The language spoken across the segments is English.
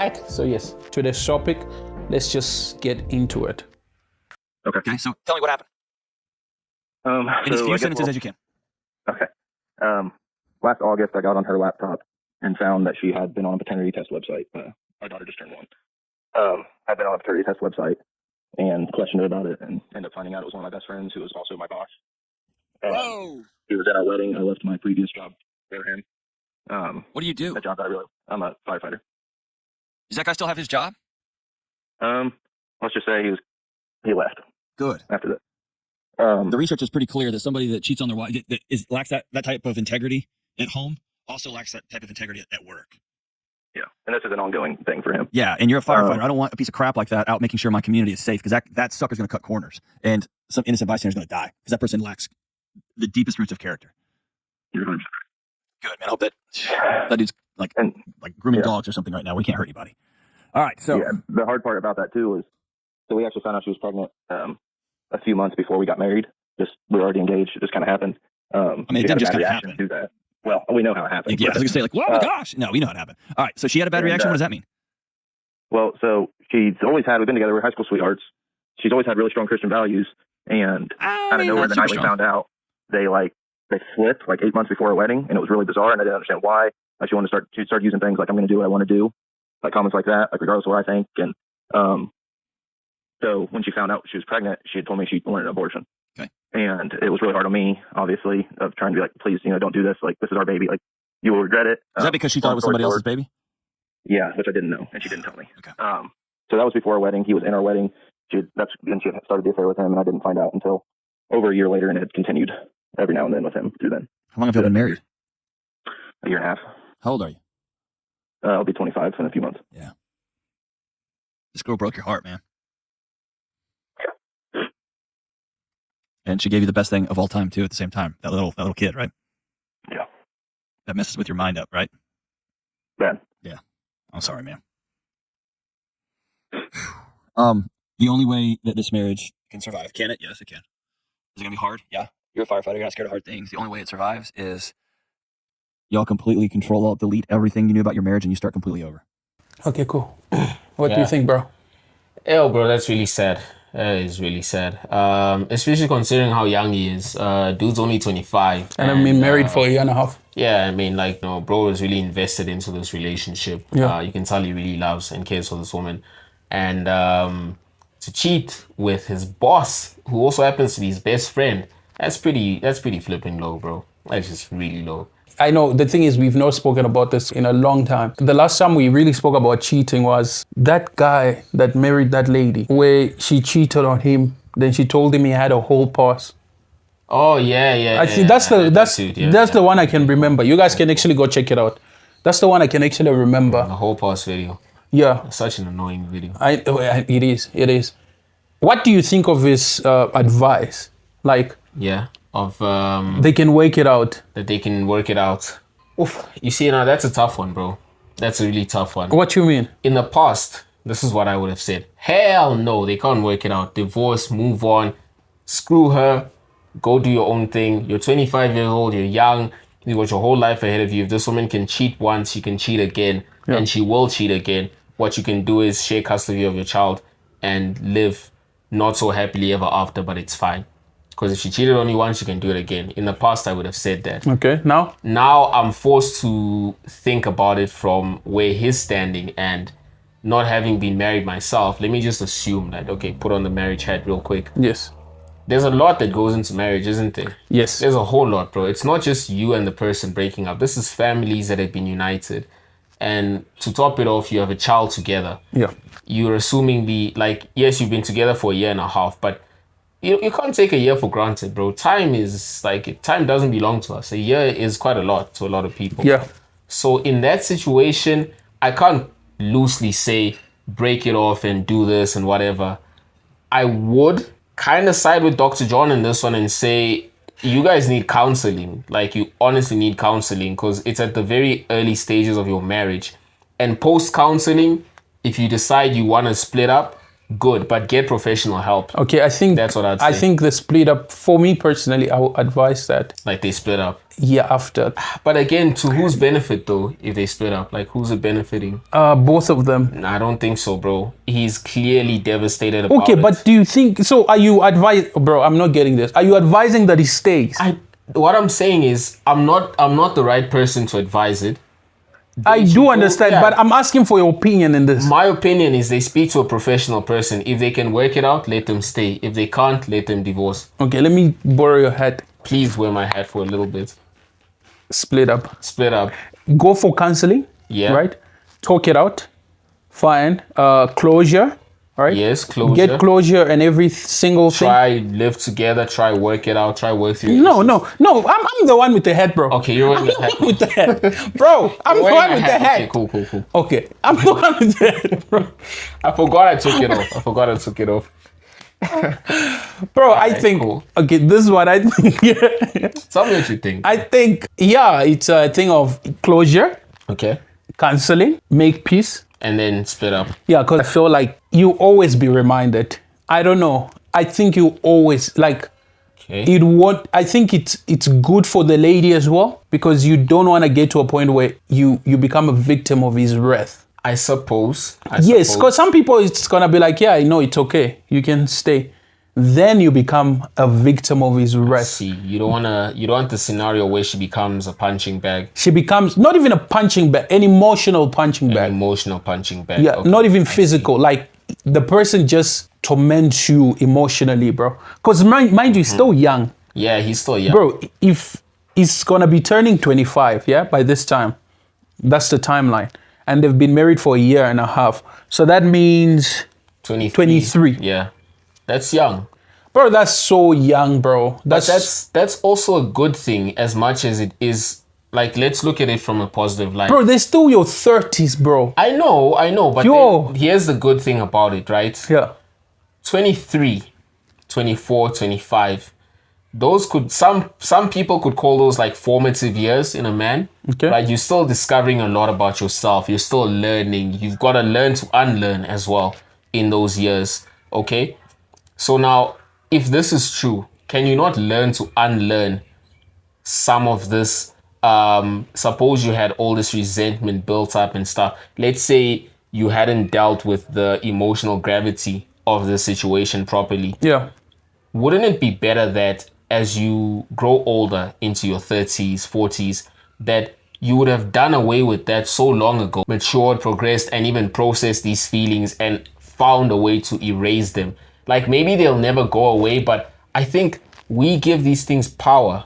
right. So yes, today's topic. Let's just get into it. Okay, so tell me what happened. In as few sentences as you can. Okay. Last August, I got on her laptop and found that she had been on a paternity test website. Our daughter just turned 1. I'd been on a paternity test website and questioned her about it, and ended up finding out it was one of my best friends who was also my boss. Whoa! He was at our wedding. I left my previous job for him. What do you do? The job that I'm a firefighter. Does that guy still have his job? Let's just say he left. Good. After that. The research is pretty clear that somebody that cheats on their wife, that lacks that type of integrity at home, also lacks that type of integrity at work. Yeah, and this is an ongoing thing for him. Yeah, and you're a firefighter. I don't want a piece of crap like that out making sure my community is safe, because that sucker's going to cut corners, and some innocent bystander's going to die because that person lacks the deepest roots of character. You're 100% Good, man. I hope that dude's like grooming dogs or something right now. We can't hurt anybody. All right, so the hard part about that too was, so we actually found out she was pregnant a few months before we got married. We were already engaged. It just kind of happened. I mean, it didn't just kind of happen. To that. Well, we know how it happened. Yeah, I was going to say, like, oh my gosh. No, we know how it happened. All right, so she had a bad reaction. What does that mean? Well, so we've been together, we're high school sweethearts. She's always had really strong Christian values, and out of nowhere, the night we found out, they flipped like 8 months before our wedding, and it was really bizarre, and I didn't understand why. Like, she started using things like, I'm going to do what I want to do, like comments like that, like regardless of what I think. And so when she found out she was pregnant, she had told me she wanted an abortion. Okay. And it was really hard on me, obviously, of trying to be like, please, don't do this. Like, this is our baby. Like, you will regret it. Is that because she thought it was somebody else's baby? Yeah, which I didn't know, and she didn't tell me. Okay. So that was before our wedding. He was in our wedding. She had started the affair with him, and I didn't find out until over a year later, and it had continued every now and then with him through then. How long have you been married? A year and a half. How old are you? I'll be 25 in a few months. Yeah. This girl broke your heart, man. Yeah. And she gave you the best thing of all time too. At the same time, that little kid, right? Yeah. That messes with your mind up, right? Bad. Yeah. I'm sorry, man. The only way that this marriage can survive, can it? Yes, it can. Is it gonna be hard? Yeah. You're a firefighter. You're not scared of hard things. The only way it survives is y'all completely control, alt, delete everything you knew about your marriage, and you start completely over. Okay, cool. What do you think, bro? Bro, that's really sad. That is really sad. Especially considering how young he is. Dude's only 25. And I've been married for a year and a half. Yeah, I mean, bro is really invested into this relationship. Yeah. You can tell he really loves and cares for this woman. And to cheat with his boss, who also happens to be his best friend, that's pretty flipping low, bro. That's just really low. I know the thing is, we've not spoken about this in a long time. The last time we really spoke about cheating was that guy that married that lady, where she cheated on him. Then she told him he had a whole pause. Oh yeah. I think that's the one I can remember. You guys can actually go check it out. That's the one I can actually remember. The whole pause video. Yeah. Such an annoying video. It is. What do you think of his advice? Like, yeah, of they can work it out. That they can work it out. Oof. You see, now that's a tough one, bro. That's a really tough one. What you mean? In the past, this is what I would have said. Hell no, they can't work it out. Divorce, move on, screw her, go do your own thing. You're 25 years old, you're young, you got your whole life ahead of you. If this woman can cheat once, she can cheat again, and she will cheat again. What you can do is share custody of your child and live not so happily ever after, but it's fine. Because if she cheated on you once, you can do it again. In the past, I would have said that. Okay, now? Now I'm forced to think about it from where he's standing, and not having been married myself, let me just assume that, okay, put on the marriage hat real quick. Yes. There's a lot that goes into marriage, isn't there? Yes. There's a whole lot, bro. It's not just you and the person breaking up. This is families that have been united. And to top it off, you have a child together. Yeah. You're assuming yes, you've been together for a year and a half, but you can't take a year for granted, bro. Time doesn't belong to us. A year is quite a lot to a lot of people. Yeah. So in that situation, I can't loosely say break it off and do this and whatever. I would kind of side with Dr. John in this one and say you guys need counseling. Like, you honestly need counseling, because it's at the very early stages of your marriage. And post-counseling, if you decide you want to split up, good, but get professional help. Okay, I think That's what I'd I say. think the split up, for me personally, I would advise that Like they split up. after But again, to whose benefit though, if they split up? Like who's it benefiting? both of them. Nah, I don't think so, bro. He's clearly devastated about Okay, it. but do you think so? Are you bro? I'm not getting this. Are you advising that he stays? What I'm saying is I'm not the right person to advise it. I do understand, yeah. but I'm asking for your opinion in this. My opinion is they speak to a professional person. If they can work it out, let them stay. If they can't, let them divorce. Okay, let me borrow your hat. Please wear my hat for a little bit. Split up. Split up. Go for counseling. Yeah. Right. Talk it out. Fine. Closure. Right. Yes, closure. Get closure and every single thing. Try live together. Try work it out. Try work through. No. I'm the one with the hat, bro. Okay, you're wearing the hat. With the hat, bro. I'm the Wearing one a with the hat. Okay, cool. Okay, I'm the one with the hat, bro. I forgot I took it off. Bro, I think. cool. Okay, this is what I think. Tell me what you think. I think, it's a thing of closure, Okay. counseling, make peace. And then split up. Yeah, because I feel like you always be reminded. I don't know. I think you always like Okay. I think it's good for the lady as well, because you don't want to get to a point where you become a victim of his wrath. I suppose. Yes, because some people it's gonna be like, yeah, I know it's okay, you can stay. Then you become a victim of his wrath. See, you don't want the scenario where she becomes a punching bag, She becomes not even a punching bag, an emotional punching an bag. emotional punching bag. Yeah, Okay. not even physical. Like the person just torments you emotionally, bro. Because mind you, he's still young, Yeah, he's still young. bro. If he's gonna be turning 25, yeah, by this time, that's the timeline, and they've been married for a year and a half. So that means, 23. Yeah, that's young. bro, that's so young, bro. But that's also a good thing, as much as it is. Like, let's look at it from a positive light. bro. They're still your 30s, bro. I know, but Yo. then here's the good thing about it, right? Yeah, 23, 24, 25. Those could some people could call those like formative years in a man. Okay. Right? You're still discovering a lot about yourself. You're still learning. You've got to learn to unlearn as well in those years. Okay. So now, if this is true, can you not learn to unlearn some of this? Suppose you had all this resentment built up and stuff. Let's say you hadn't dealt with the emotional gravity of the situation properly. yeah. Wouldn't it be better that as you grow older into your 30s, 40s, that you would have done away with that so long ago, matured, progressed, and even processed these feelings and found a way to erase them? Like, maybe they'll never go away, but I think we give these things power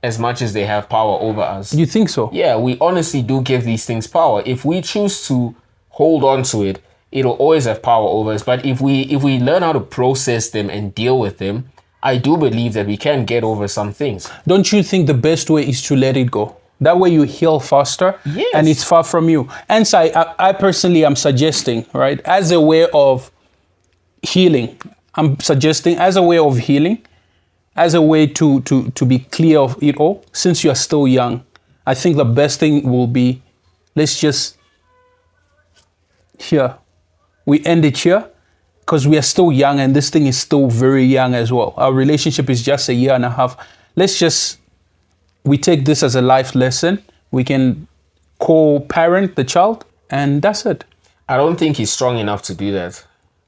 as much as they have power over us. You think so? Yeah, we honestly do give these things power. If we choose to hold on to it, it'll always have power over us. But if we learn how to process them and deal with them, I do believe that we can get over some things. Don't you think the best way is to let it go? That way you heal faster, Yes. and it's far from you. And so I personally am suggesting, right, as a way of healing, I'm suggesting as a way of healing, as a way to be clear of it all, since you are still young, I think the best thing will be, let's just, here, we end it here, because we are still young and this thing is still very young as well. Our relationship is just a year and a half. We take this as a life lesson. We can co-parent the child, and that's it. I don't think he's strong enough to do that.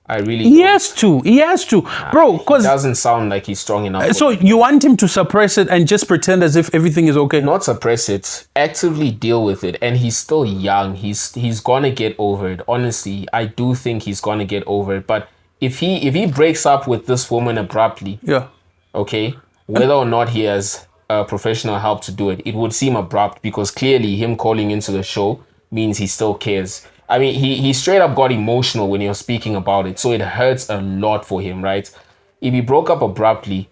I really He don't. has to, bro, It because doesn't sound like he's strong enough. so you want him to suppress it and just pretend as if everything is okay. Not suppress it, actively deal with it. And he's still young. He's gonna get over it. Honestly, I do think he's gonna get over it. But if he breaks up with this woman abruptly, Yeah. okay, whether or not he has professional help to do it, it would seem abrupt, because clearly him calling into the show means he still cares. I mean, he straight up got emotional when he was speaking about it, so it hurts a lot for him, right? If he broke up abruptly,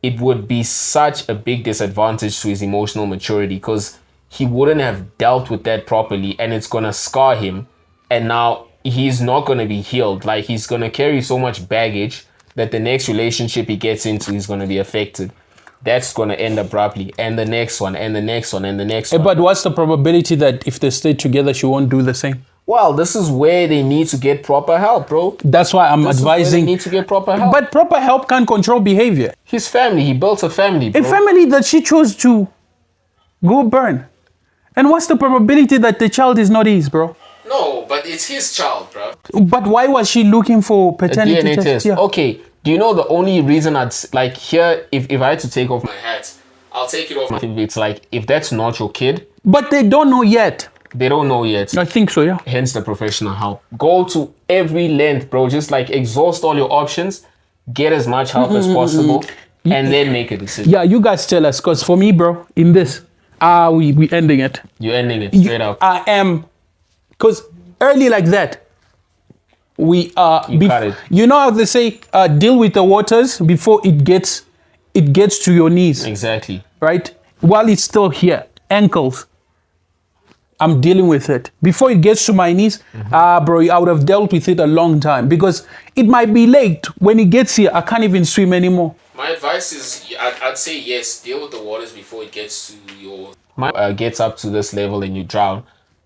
it would be such a big disadvantage to his emotional maturity, because he wouldn't have dealt with that properly, and it's gonna scar him, and now he's not gonna be healed. Like, he's gonna carry so much baggage that the next relationship he gets into is gonna be affected. That's gonna end abruptly, and the next one, and the next one, and the next one. But what's the probability that if they stay together, she won't do the same? Well, this is where they need to get proper help, bro. That's why I'm This is where they advising. need to get proper help. But proper help can't control behavior. His family, he built a family, bro. A family that she chose to go burn. And what's the probability that the child is not his, bro? No, but it's his child, bro. But why was she looking for A paternity DNA test. Yeah. Okay, do you know the only reason like here, if I had to take off my hat, I'll take it off. If it's like, if that's not your kid, But they don't know yet. they don't know yet. I think so, yeah. Hence the professional help. Go to every length, bro. Just like exhaust all your options, get as much help as possible, and then make a decision. Yeah, you guys tell us, because for me, bro, in this, we ending it. You're ending it straight up. I am, because early like that, we cut it. you know how they say, deal with the waters before it gets to your knees, Exactly. right? While it's still here, ankles. I'm dealing with it. Before it gets to my knees, bro, I would have dealt with it a long time, because it might be late. When it gets here, I can't even swim anymore. My advice is, I'd say yes, deal with the waters before it gets to your... gets up to this level and you drown.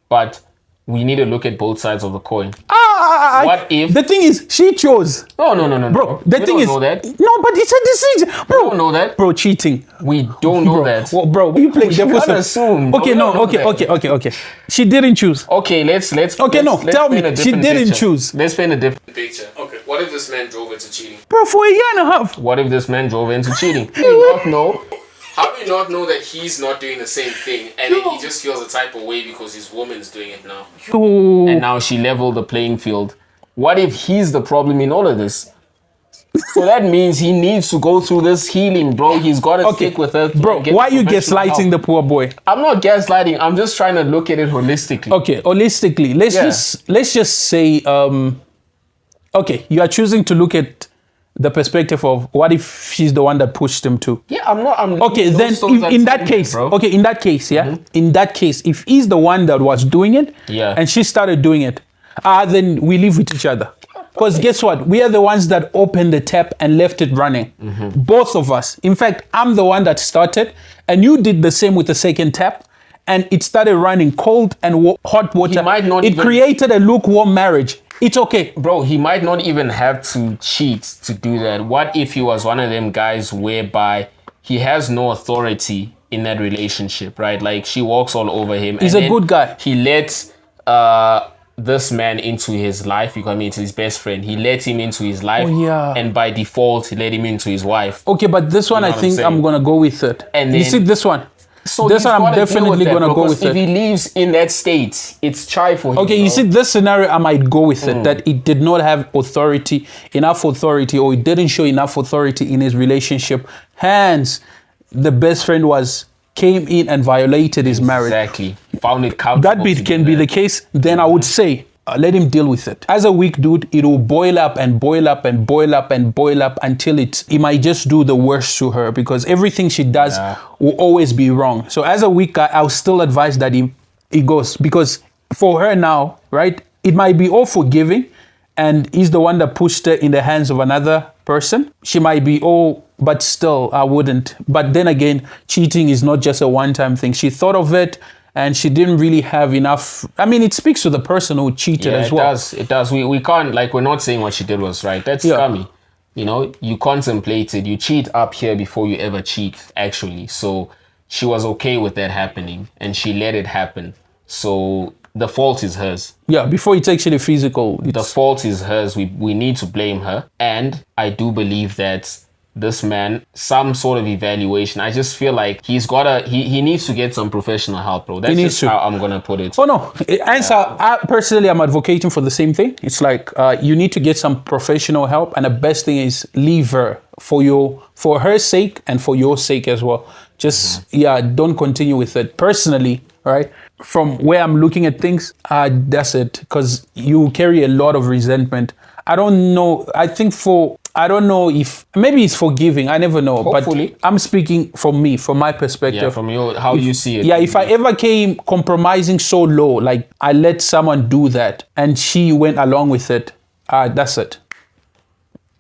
But we need to look at both sides of the coin. What if... The thing is, she chose. No. Bro, the We thing don't is, know that. no, but it's a decision, bro. We don't know that. Bro, cheating. We don't know Bro, that. well, bro, you playing devil's can't assume, bro. Okay, We no, don't know okay. She didn't choose. Okay, let's Okay, no, tell me, paint a she different didn't picture. choose. Let's paint a different picture. Okay, what if this man drove into cheating? Bro, for a year and a half. What if this man drove into cheating? How do you not know? How do you not know that he's not doing the same thing, and then he just feels a type of way because his woman's doing it now? Oh, And now she leveled the playing field. What if he's the problem in all of this? So that means he needs to go through this healing, bro. He's got to stick with her. bro, why are you gaslighting the poor boy? I'm not gaslighting. I'm just trying to look at it holistically. Okay, holistically, let's just say, okay, you are choosing to look at the perspective of what if she's the one that pushed him to. Yeah, I'm not. I'm Okay, those then stories are in that telling case, me, bro. okay, in that case, yeah, in that case, if he's the one that was doing it, Yeah. and she started doing it, then we live with each other. Because guess what? We are the ones that opened the tap and left it running. Both of us. In fact, I'm the one that started, and you did the same with the second tap, and it started running cold and hot water. might not it even- created a lukewarm marriage. It's okay. Bro, he might not even have to cheat to do that. What if he was one of them guys whereby he has no authority in that relationship, right? Like she walks all over him. He's and a then good guy. He lets this man into his life. I mean, into his best friend. He lets him into his life. Oh, yeah. And by default, he let him into his wife. Okay, but this one, know I what I'm think saying? I'm gonna go with it. And you then- see this one? So this he's one, I'm gotta deal definitely with that, gonna bro, go 'cause with if it. he lives in that state, it's try for him. Okay, you bro. see, this scenario, I might go with it, that it did not have enough authority, or it didn't show enough authority in his relationship. Hence, the best friend came in and violated his marriage. Exactly. Found it comfortable. That bit can be the case, then I would say, let him deal with it. As a weak dude, it will boil up and boil up and boil up and boil up until it might just do the worst to her, because everything she does will always be wrong. So as a weak guy, I'll still advise that he goes, because for her now, right, it might be all forgiving, and he's the one that pushed her in the hands of another person. She might be but still, I wouldn't. But then again, cheating is not just a one-time thing. She thought of it, and she didn't really have enough. I mean, it speaks to the person who cheated as well. It does. We can't, like, we're not saying what she did was right. That's scummy. You know, you contemplated, you cheat up here before you ever cheat, actually. So she was okay with that happening, and she let it happen. So the fault is hers. Yeah, before it's actually physical. The fault is hers. We need to blame her. And I do believe that this man, some sort of evaluation. I just feel like he needs to get some professional help, bro. That's just how I'm gonna put it. Oh no, I personally am advocating for the same thing. It's like you need to get some professional help, and the best thing is leave her for her sake and for your sake as well. Just don't continue with it. Personally, right? From where I'm looking at things, that's it. Because you carry a lot of resentment. I don't know. I don't know if maybe it's forgiving. I never know. Hopefully. But I'm speaking from my perspective. Yeah, from how you see it. Yeah, if I ever came compromising so low, like I let someone do that and she went along with it, that's it.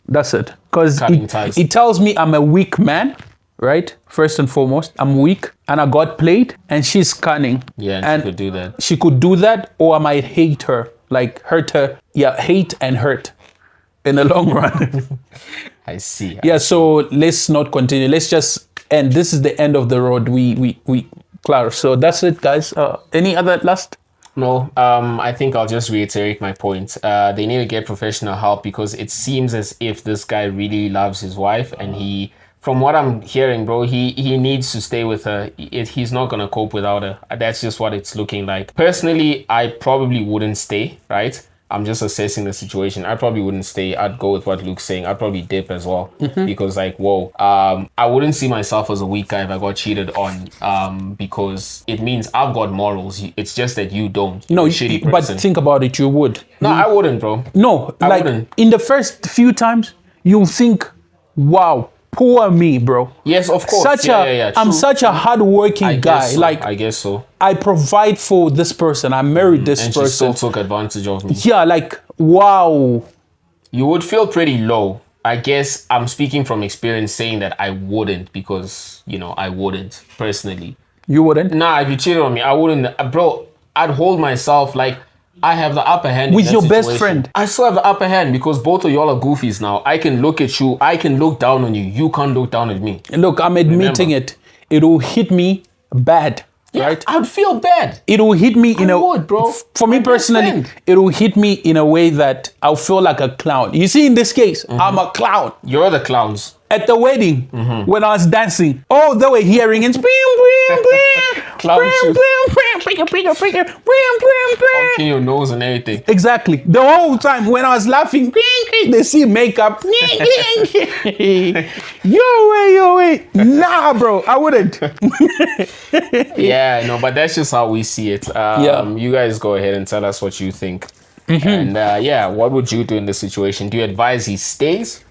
That's it. Because Cutting ties. it tells me I'm a weak man, right? First and foremost, I'm weak and I got played and she's cunning. Yeah, and and she could do that. She could do that, or I might hate her, like hurt her. Yeah, hate and hurt in the long run. I see. Yeah, so let's not continue. Let's just end. This is the end of the road. We Clara. So that's it, guys. Any other last? No, I think I'll just reiterate my point. They need to get professional help because it seems as if this guy really loves his wife, and he, from what I'm hearing, bro, he needs to stay with her. He's not gonna cope without her. That's just what it's looking like. Personally, I probably wouldn't stay, right? I'm just assessing the situation. I probably wouldn't stay. I'd go with what Luke's saying. I'd probably dip as well because, like, whoa, I wouldn't see myself as a weak guy if I got cheated on because it means I've got morals. It's just that you don't. No, You're a shitty but person. think about it. You would. No, I wouldn't, bro. No, I like wouldn't. in the first few times, you'll think, "Wow, poor me, bro." Yes, of course. I'm True. such a hardworking I guy. guess so. Like I guess so. I provide for this person. I married this And she person. still took advantage of me. Yeah, like wow. You would feel pretty low. I guess I'm speaking from experience saying that I wouldn't because, I wouldn't personally. You wouldn't. Nah, if you cheated on me, I wouldn't. Bro, I'd hold myself like I have the upper hand. With in that your best situation. friend. I still have the upper hand because both of y'all are goofies now. I can look at you. I can look down on you. You can't look down at me. Look, I'm admitting it. It will hit me bad, right? I'd feel bad. It will hit me in I a would, bro. For me My best personally, friend. it will hit me in a way that I'll feel like a clown. You see, in this case, I'm a clown. You're the clowns. At the wedding, when I was dancing, all they were hearing is Clown shoes. exactly. In your nose and everything. The whole time when I was laughing, they see makeup. Yo way. Nah, bro, I wouldn't. Yeah, no, but that's just how we see it. You guys go ahead and tell us what you think. And what would you do in this situation? Do you advise he stays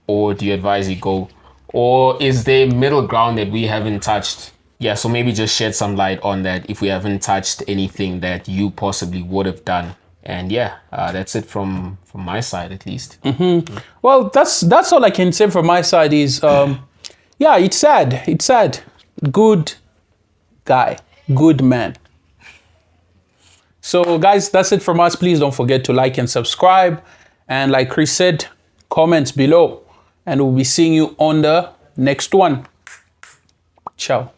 or do you advise he go? Or is there middle ground that we haven't touched? Yeah, so maybe just shed some light on that if we haven't touched anything that you possibly would have done. And that's it from my side at least. Well, that's all I can say from my side is, it's sad. It's sad. Good guy. Good man. So guys, that's it from us. Please don't forget to like and subscribe. And like Chris said, comments below. And we'll be seeing you on the next one. Ciao.